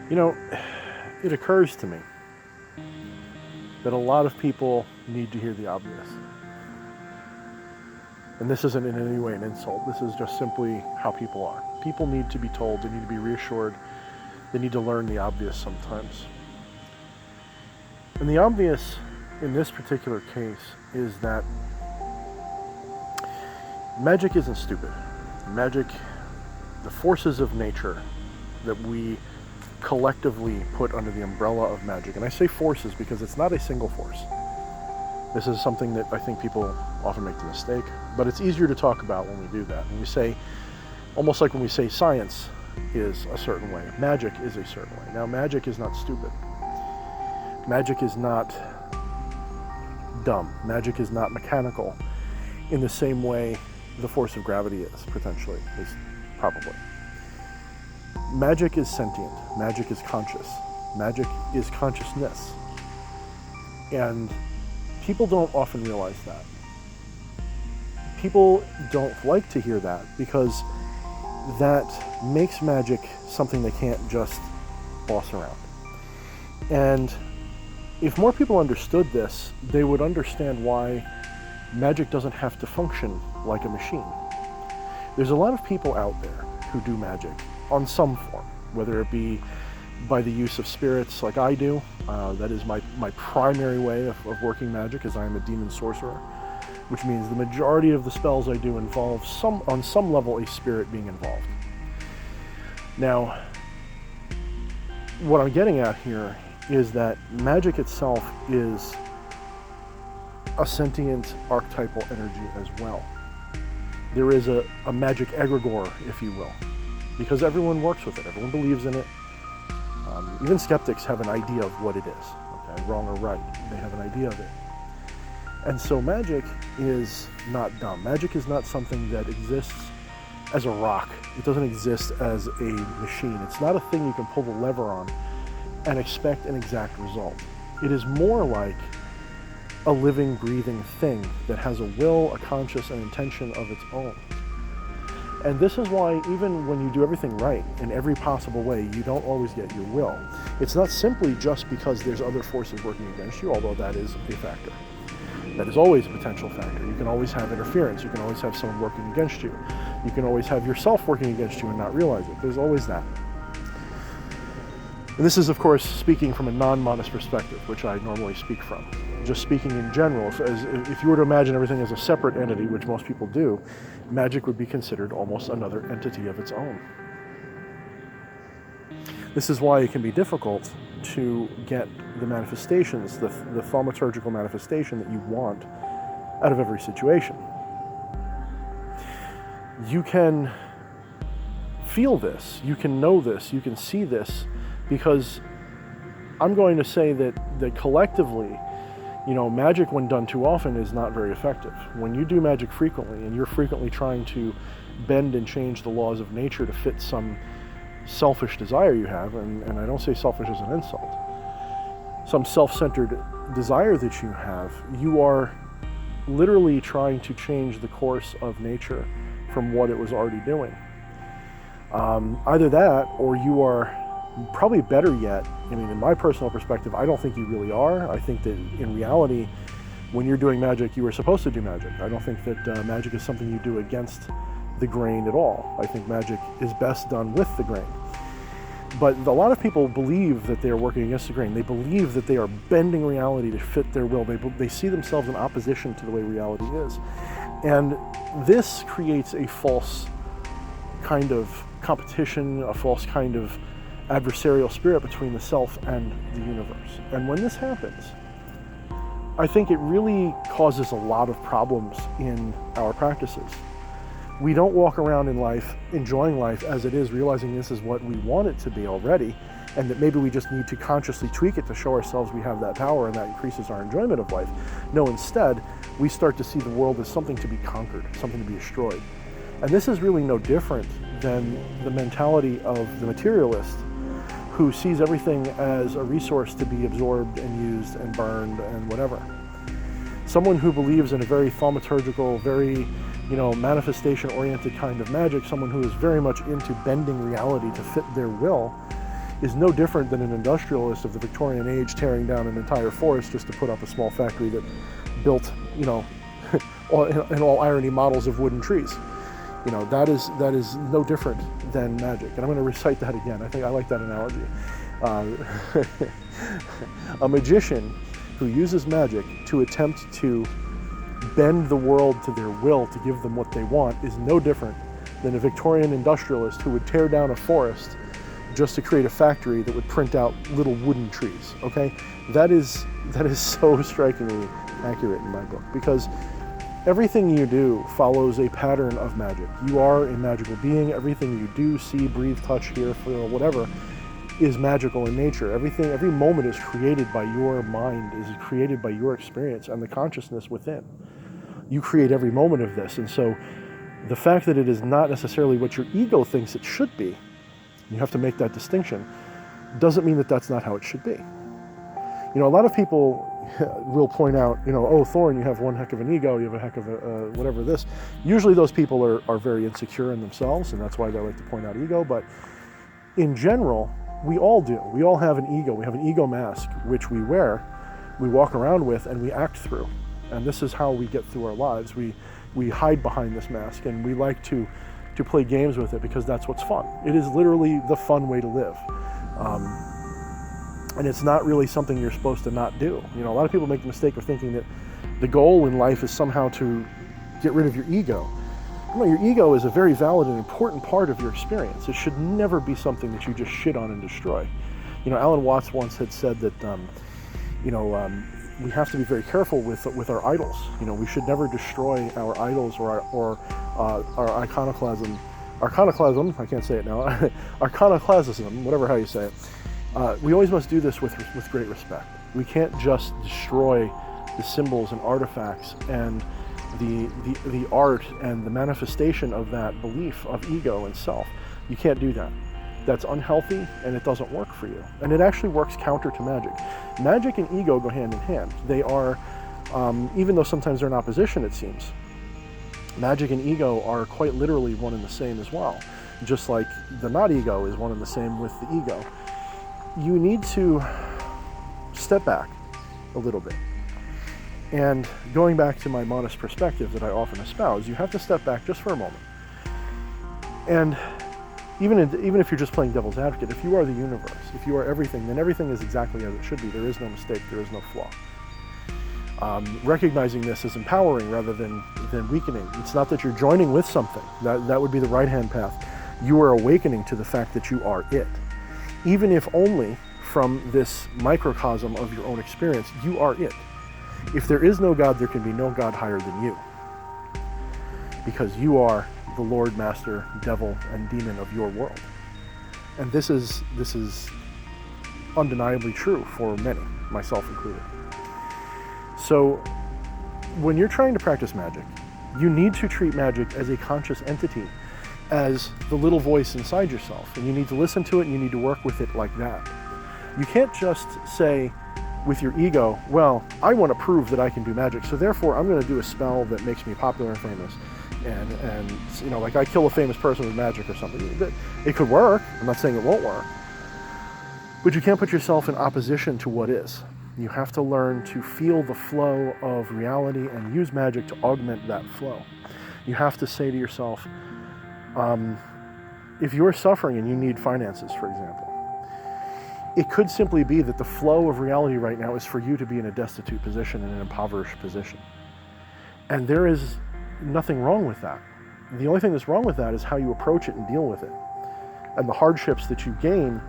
You know, it occurs to me that a lot of people need to hear the obvious. And this isn't in any way an insult. This is just simply how people are. People need to be told, they need to be reassured, they need to learn the obvious sometimes. And the obvious in this particular case is that magic isn't stupid. Magic, the forces of nature that we collectively put under the umbrella of magic, and I say forces because it's not a single force. This is something that I think people often make the mistake, but it's easier to talk about when we do that. And we say, almost like when we say science is a certain way, magic is a certain way. Now, magic is not stupid. Magic is not dumb. Magic is not mechanical in the same way the force of gravity is, potentially, at least probably. Magic is sentient. Magic is conscious. Magic is consciousness. And people don't often realize that. People don't like to hear that because that makes magic something they can't just boss around. And if more people understood this, they would understand why magic doesn't have to function like a machine. There's a lot of people out there who do magic on some form, whether it be by the use of spirits like I do. That is my primary way of working magic, as I am a demon sorcerer, which means the majority of the spells I do involve on some level a spirit being involved. Now, what I'm getting at here is that magic itself is a sentient archetypal energy as well. There is a magic egregore, if you will, because everyone works with it, everyone believes in it. Even skeptics have an idea of what it is, okay? Wrong or right, they have an idea of it. And so magic is not dumb. Magic is not something that exists as a rock. It doesn't exist as a machine. It's not a thing you can pull the lever on and expect an exact result. It is more like a living, breathing thing that has a will, a conscience, and intention of its own. And this is why even when you do everything right in every possible way, you don't always get your will. It's not simply just because there's other forces working against you, although that is a factor. That is always a potential factor. You can always have interference. You can always have someone working against you. You can always have yourself working against you and not realize it. There's always that. And this is, of course, speaking from a non-monist perspective, which I normally speak from. Just speaking in general, if you were to imagine everything as a separate entity, which most people do, magic would be considered almost another entity of its own. This is why it can be difficult to get the manifestations, the thaumaturgical manifestation that you want out of every situation. You can feel this, you can know this, you can see this, because I'm going to say that collectively, magic when done too often is not very effective. When you do magic frequently and you're frequently trying to bend and change the laws of nature to fit some selfish desire you have, and I don't say selfish as an insult, some self-centered desire that you have, you are literally trying to change the course of nature from what it was already doing. Either that, or you are probably better yet, in my personal perspective, I don't think you really are. I think that in reality, when you're doing magic, you are supposed to do magic. I don't think that magic is something you do against the grain at all. I think magic is best done with the grain. But a lot of people believe that they are working against the grain. They believe that they are bending reality to fit their will. They see themselves in opposition to the way reality is. And this creates a false kind of competition, a false kind of adversarial spirit between the self and the universe. And when this happens, I think it really causes a lot of problems in our practices. We don't walk around in life enjoying life as it is, realizing this is what we want it to be already, and that maybe we just need to consciously tweak it to show ourselves we have that power and that increases our enjoyment of life. No, instead, we start to see the world as something to be conquered, something to be destroyed. And this is really no different than the mentality of the materialist, who sees everything as a resource to be absorbed and used and burned and whatever. Someone who believes in a very thaumaturgical, very manifestation-oriented kind of magic, someone who is very much into bending reality to fit their will, is no different than an industrialist of the Victorian age tearing down an entire forest just to put up a small factory that built, you know, in all irony, models of wooden trees. You know, that is no different than magic. And I'm going to recite that again. I think I like that analogy. A magician who uses magic to attempt to bend the world to their will to give them what they want is no different than a Victorian industrialist who would tear down a forest just to create a factory that would print out little wooden trees. Okay, that is so strikingly accurate in my book, because everything you do follows a pattern of magic. You are a magical being. Everything you do, see, breathe, touch, hear, feel, whatever, is magical in nature. Every moment is created by your mind, is created by your experience and the consciousness within. You create every moment of this. And so the fact that it is not necessarily what your ego thinks it should be, you have to make that distinction, doesn't mean that that's not how it should be. You know, a lot of people will point out, you know, oh, Thorne, you have one heck of an ego, you have a heck of a whatever this. Usually those people are very insecure in themselves, and that's why they like to point out ego. But in general, we all do. We all have an ego. We have an ego mask, which we wear, we walk around with, and we act through. And this is how we get through our lives. We hide behind this mask, and we like to play games with it because that's what's fun. It is literally the fun way to live. And it's not really something you're supposed to not do. You know, a lot of people make the mistake of thinking that the goal in life is somehow to get rid of your ego. No, your ego is a very valid and important part of your experience. It should never be something that you just shit on and destroy. You know, Alan Watts once had said that, we have to be very careful with our idols. You know, we should never destroy our idols or our iconoclasm. Iconoclasm, I can't say it now. Iconoclasm, whatever how you say it. We always must do this with great respect. We can't just destroy the symbols and artifacts and the art and the manifestation of that belief of ego and self. You can't do that. That's unhealthy, and it doesn't work for you. And it actually works counter to magic. Magic and ego go hand in hand. They are, even though sometimes they're in opposition, it seems, magic and ego are quite literally one and the same as well. Just like the not ego is one and the same with the ego. You need to step back a little bit. And going back to my modest perspective that I often espouse, you have to step back just for a moment. And even if you're just playing devil's advocate, if you are the universe, if you are everything, then everything is exactly as it should be. There is no mistake, there is no flaw. Recognizing this is empowering rather than weakening. It's not that you're joining with something. That would be the right-hand path. You are awakening to the fact that you are it. Even if only from this microcosm of your own experience, you are it. If there is no God, there can be no God higher than you. Because you are the Lord, Master, Devil, and Demon of your world. And this is undeniably true for many, myself included. So when you're trying to practice magic, you need to treat magic as a conscious entity, as the little voice inside yourself, and you need to listen to it and you need to work with it like that. You can't just say with your ego, well, I want to prove that I can do magic, so therefore I'm going to do a spell that makes me popular and famous. And you know, like I kill a famous person with magic or something. It could work. I'm not saying it won't work. But you can't put yourself in opposition to what is. You have to learn to feel the flow of reality and use magic to augment that flow. You have to say to yourself, if you're suffering and you need finances, for example, it could simply be that the flow of reality right now is for you to be in a destitute position, in an impoverished position. And there is nothing wrong with that. The only thing that's wrong with that is how you approach it and deal with it. And the hardships that you gain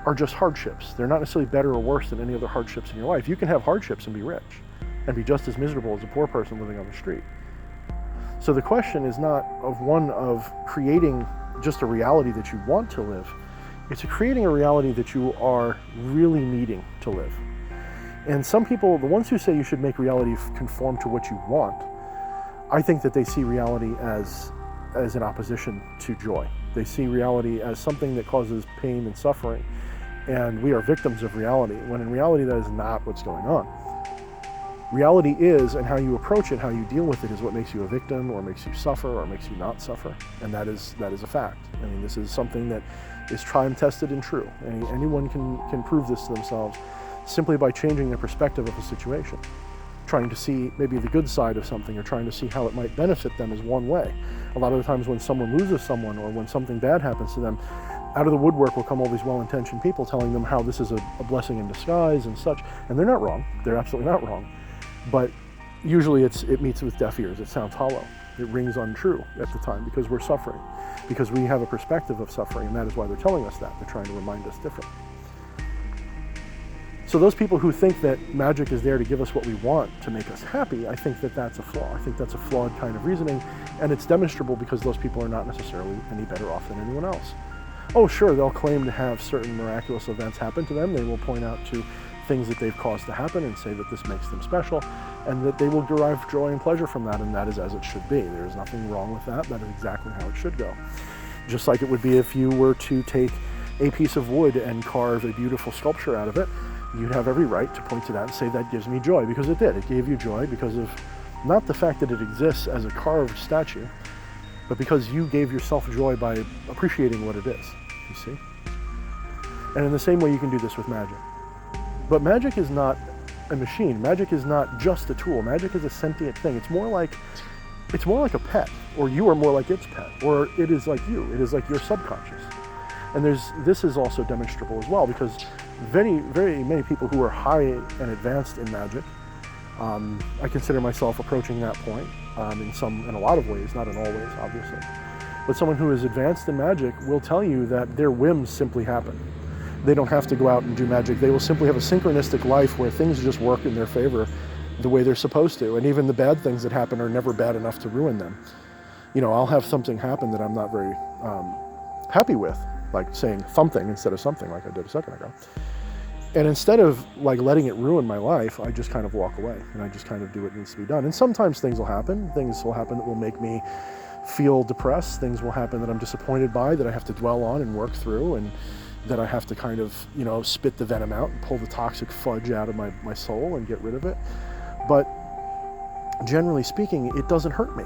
are just hardships. They're not necessarily better or worse than any other hardships in your life. You can have hardships and be rich and be just as miserable as a poor person living on the street. So the question is not one of creating just a reality that you want to live. It's creating a reality that you are really needing to live. And some people, the ones who say you should make reality conform to what you want, I think that they see reality as an opposition to joy. They see reality as something that causes pain and suffering, and we are victims of reality, when in reality that is not what's going on. Reality is, and how you approach it, how you deal with it, is what makes you a victim, or makes you suffer, or makes you not suffer. And that is a fact. I mean, this is something that is tried and tested and true. Anyone can prove this to themselves simply by changing their perspective of a situation. Trying to see maybe the good side of something, or trying to see how it might benefit them, is one way. A lot of the times when someone loses someone, or when something bad happens to them, out of the woodwork will come all these well-intentioned people telling them how this is a blessing in disguise and such. And they're not wrong. They're absolutely not wrong. But usually it meets with deaf ears. It sounds hollow. It rings untrue at the time, because we're suffering, because we have a perspective of suffering, and that is why they're telling us that. They're trying to remind us different. So those people who think that magic is there to give us what we want, to make us happy, I think that that's a flaw. I think that's a flawed kind of reasoning, and it's demonstrable because those people are not necessarily any better off than anyone else. Oh, sure, they'll claim to have certain miraculous events happen to them. They will point out to things that they've caused to happen and say that this makes them special, and that they will derive joy and pleasure from that, and that is as it should be. There is nothing wrong with that. That is exactly how it should go. Just like it would be if you were to take a piece of wood and carve a beautiful sculpture out of it, you'd have every right to point to that and say, that gives me joy, because it did. It gave you joy because of not the fact that it exists as a carved statue, but because you gave yourself joy by appreciating what it is, you see? And in the same way, you can do this with magic. But magic is not a machine. Magic is not just a tool. Magic is a sentient thing. It's more like a pet, or you are more like its pet, or it is like you. It is like your subconscious. And this is also demonstrable as well, because very, very many people who are high and advanced in magic, I consider myself approaching that point in a lot of ways, not in all ways, obviously. But someone who is advanced in magic will tell you that their whims simply happen. They don't have to go out and do magic. They will simply have a synchronistic life where things just work in their favor the way they're supposed to. And even the bad things that happen are never bad enough to ruin them. You know, I'll have something happen that I'm not very happy with, like saying something instead of something, like I did a second ago. And instead of like letting it ruin my life, I just kind of walk away, and I just kind of do what needs to be done. And sometimes things will happen. Things will happen that will make me feel depressed. Things will happen that I'm disappointed by, that I have to dwell on and work through, and that I have to kind of, you know, spit the venom out and pull the toxic fudge out of my soul and get rid of it. But generally speaking, it doesn't hurt me.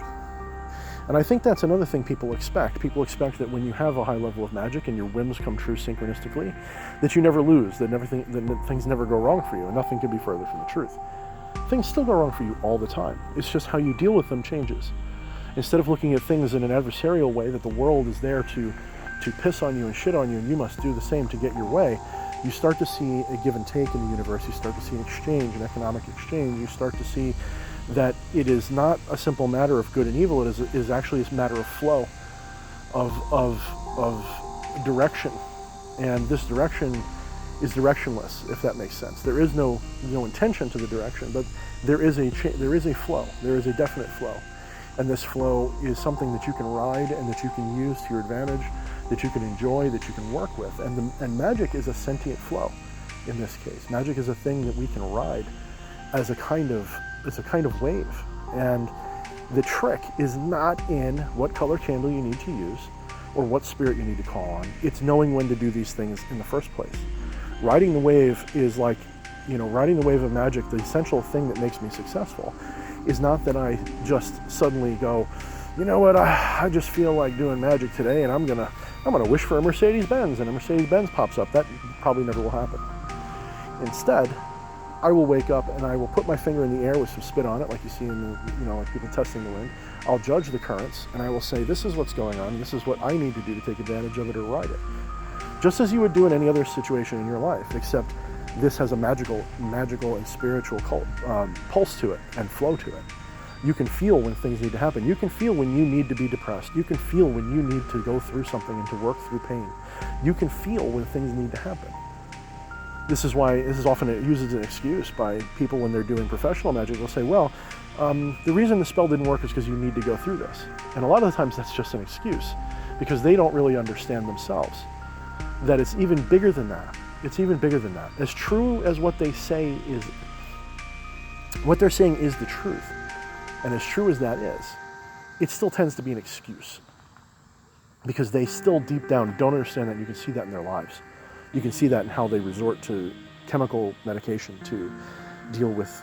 And I think that's another thing people expect. People expect that when you have a high level of magic and your whims come true synchronistically, that you never lose, that things never go wrong for you, and nothing could be further from the truth. Things still go wrong for you all the time. It's just how you deal with them changes. Instead of looking at things in an adversarial way, that the world is there to piss on you and shit on you, and you must do the same to get your way, you start to see a give and take in the universe. You start to see an exchange, an economic exchange. You start to see that it is not a simple matter of good and evil. It is actually a matter of flow, of direction. And this direction is directionless, if that makes sense. There is no intention to the direction, but there is a flow. There is a definite flow. And this flow is something that you can ride and that you can use to your advantage, that you can enjoy, that you can work with. And magic is a sentient flow in this case. Magic is a thing that we can ride as a kind of wave. And the trick is not in what color candle you need to use or what spirit you need to call on. It's knowing when to do these things in the first place. Riding the wave is like, riding the wave of magic. The essential thing that makes me successful is not that I just suddenly go, you know what, I just feel like doing magic today, and I'm gonna wish for a Mercedes-Benz, and a Mercedes-Benz pops up. That probably never will happen. Instead, I will wake up and I will put my finger in the air with some spit on it, like you see in the, like people testing the wind. I'll judge the currents, and I will say, this is what's going on. This is what I need to do to take advantage of it or ride it. Just as you would do in any other situation in your life, except this has a magical and spiritual pulse to it and flow to it. You can feel when things need to happen. You can feel when you need to be depressed. You can feel when you need to go through something and to work through pain. You can feel when things need to happen. This is often used as an excuse by people when they're doing professional magic. They'll say, well, the reason the spell didn't work is because you need to go through this. And a lot of the times that's just an excuse, because they don't really understand themselves that it's even bigger than that. It's even bigger than that. As true as what they're saying is the truth, and as true as that is, it still tends to be an excuse, because they still deep down don't understand that. You can see that in their lives. You can see that in how they resort to chemical medication to deal with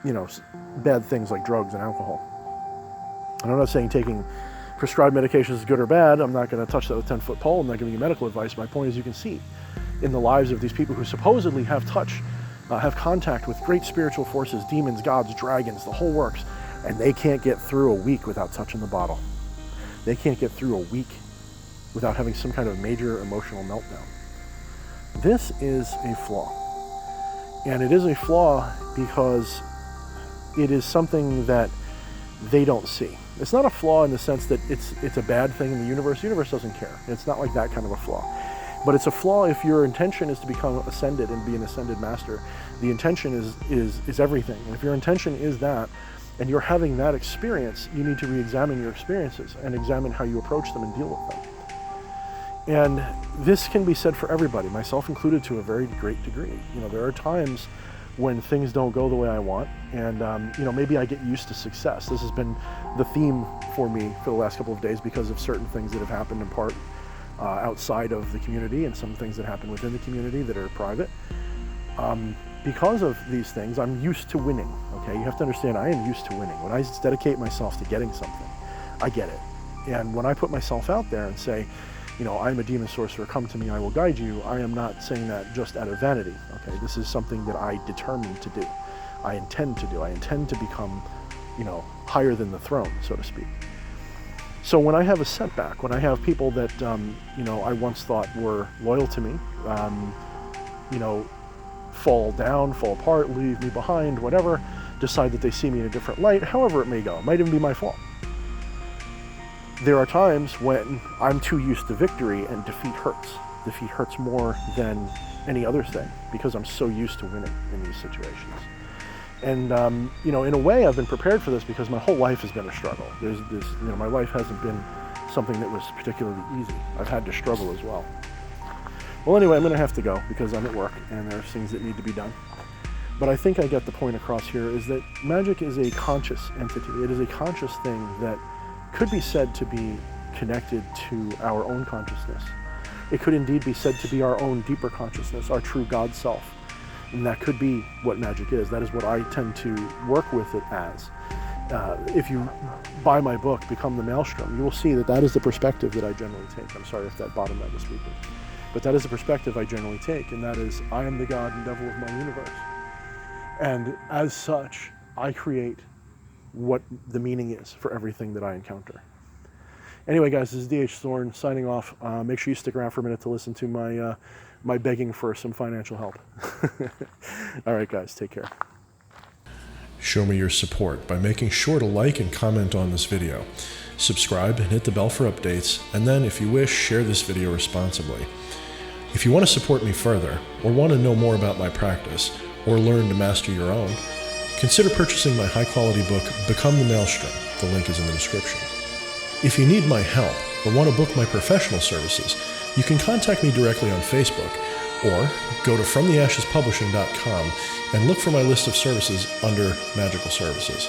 bad things like drugs and alcohol. And I'm not saying taking prescribed medications is good or bad. I'm not going to touch that with a 10-foot pole. I'm not giving you medical advice. My point is, you can see in the lives of these people who supposedly have contact with great spiritual forces, demons, gods, dragons, the whole works, and they can't get through a week without touching the bottle. They can't get through a week without having some kind of major emotional meltdown. This is a flaw. And it is a flaw because it is something that they don't see. It's not a flaw in the sense that it's a bad thing in the universe. The universe doesn't care. It's not like that kind of a flaw. But it's a flaw if your intention is to become ascended and be an ascended master. The intention is everything. And if your intention is that, and you're having that experience, you need to re-examine your experiences and examine how you approach them and deal with them. And this can be said for everybody, myself included to a very great degree. There are times when things don't go the way I want, and maybe I get used to success. This has been the theme for me for the last couple of days because of certain things that have happened in part outside of the community, and some things that happen within the community that are private. Because of these things, I'm used to winning, okay? You have to understand, I am used to winning. When I dedicate myself to getting something, I get it. And when I put myself out there and say, I'm a demon sorcerer, come to me, I will guide you, I am not saying that just out of vanity, okay? This is something that I determined to do. I intend to do. I intend to become, higher than the throne, so to speak. So when I have a setback, when I have people that, I once thought were loyal to me, fall down, fall apart, leave me behind, whatever, decide that they see me in a different light, however it may go, it might even be my fault. There are times when I'm too used to victory and defeat hurts. Defeat hurts more than any other thing because I'm so used to winning in these situations. And, in a way I've been prepared for this because my whole life has been a struggle. My life hasn't been something that was particularly easy. I've had to struggle as well. Well, anyway, I'm going to have to go because I'm at work and there's things that need to be done. But I think I get the point across here is that magic is a conscious entity. It is a conscious thing that could be said to be connected to our own consciousness. It could indeed be said to be our own deeper consciousness, our true God self. And that could be what magic is. That is what I tend to work with it as. If you buy my book, Become the Maelstrom, you will see that is the perspective that I generally take. I'm sorry if that bottomed out the speakers. But that is the perspective I generally take, and that is, I am the God and devil of my universe. And as such, I create what the meaning is for everything that I encounter. Anyway, guys, this is D.H. Thorne signing off. Make sure you stick around for a minute to listen to my begging for some financial help. All right, guys, take care. Show me your support by making sure to like and comment on this video. Subscribe and hit the bell for updates, and then, if you wish, share this video responsibly. If you want to support me further, or want to know more about my practice, or learn to master your own, consider purchasing my high-quality book, Become the Maelstrom. The link is in the description. If you need my help, or want to book my professional services, you can contact me directly on Facebook, or go to FromTheAshesPublishing.com and look for my list of services under Magical Services.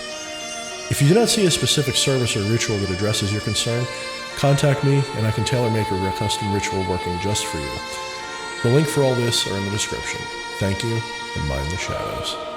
If you do not see a specific service or ritual that addresses your concern, contact me and I can tailor-make a custom ritual working just for you. The link for all this are in the description. Thank you, and mind the shadows.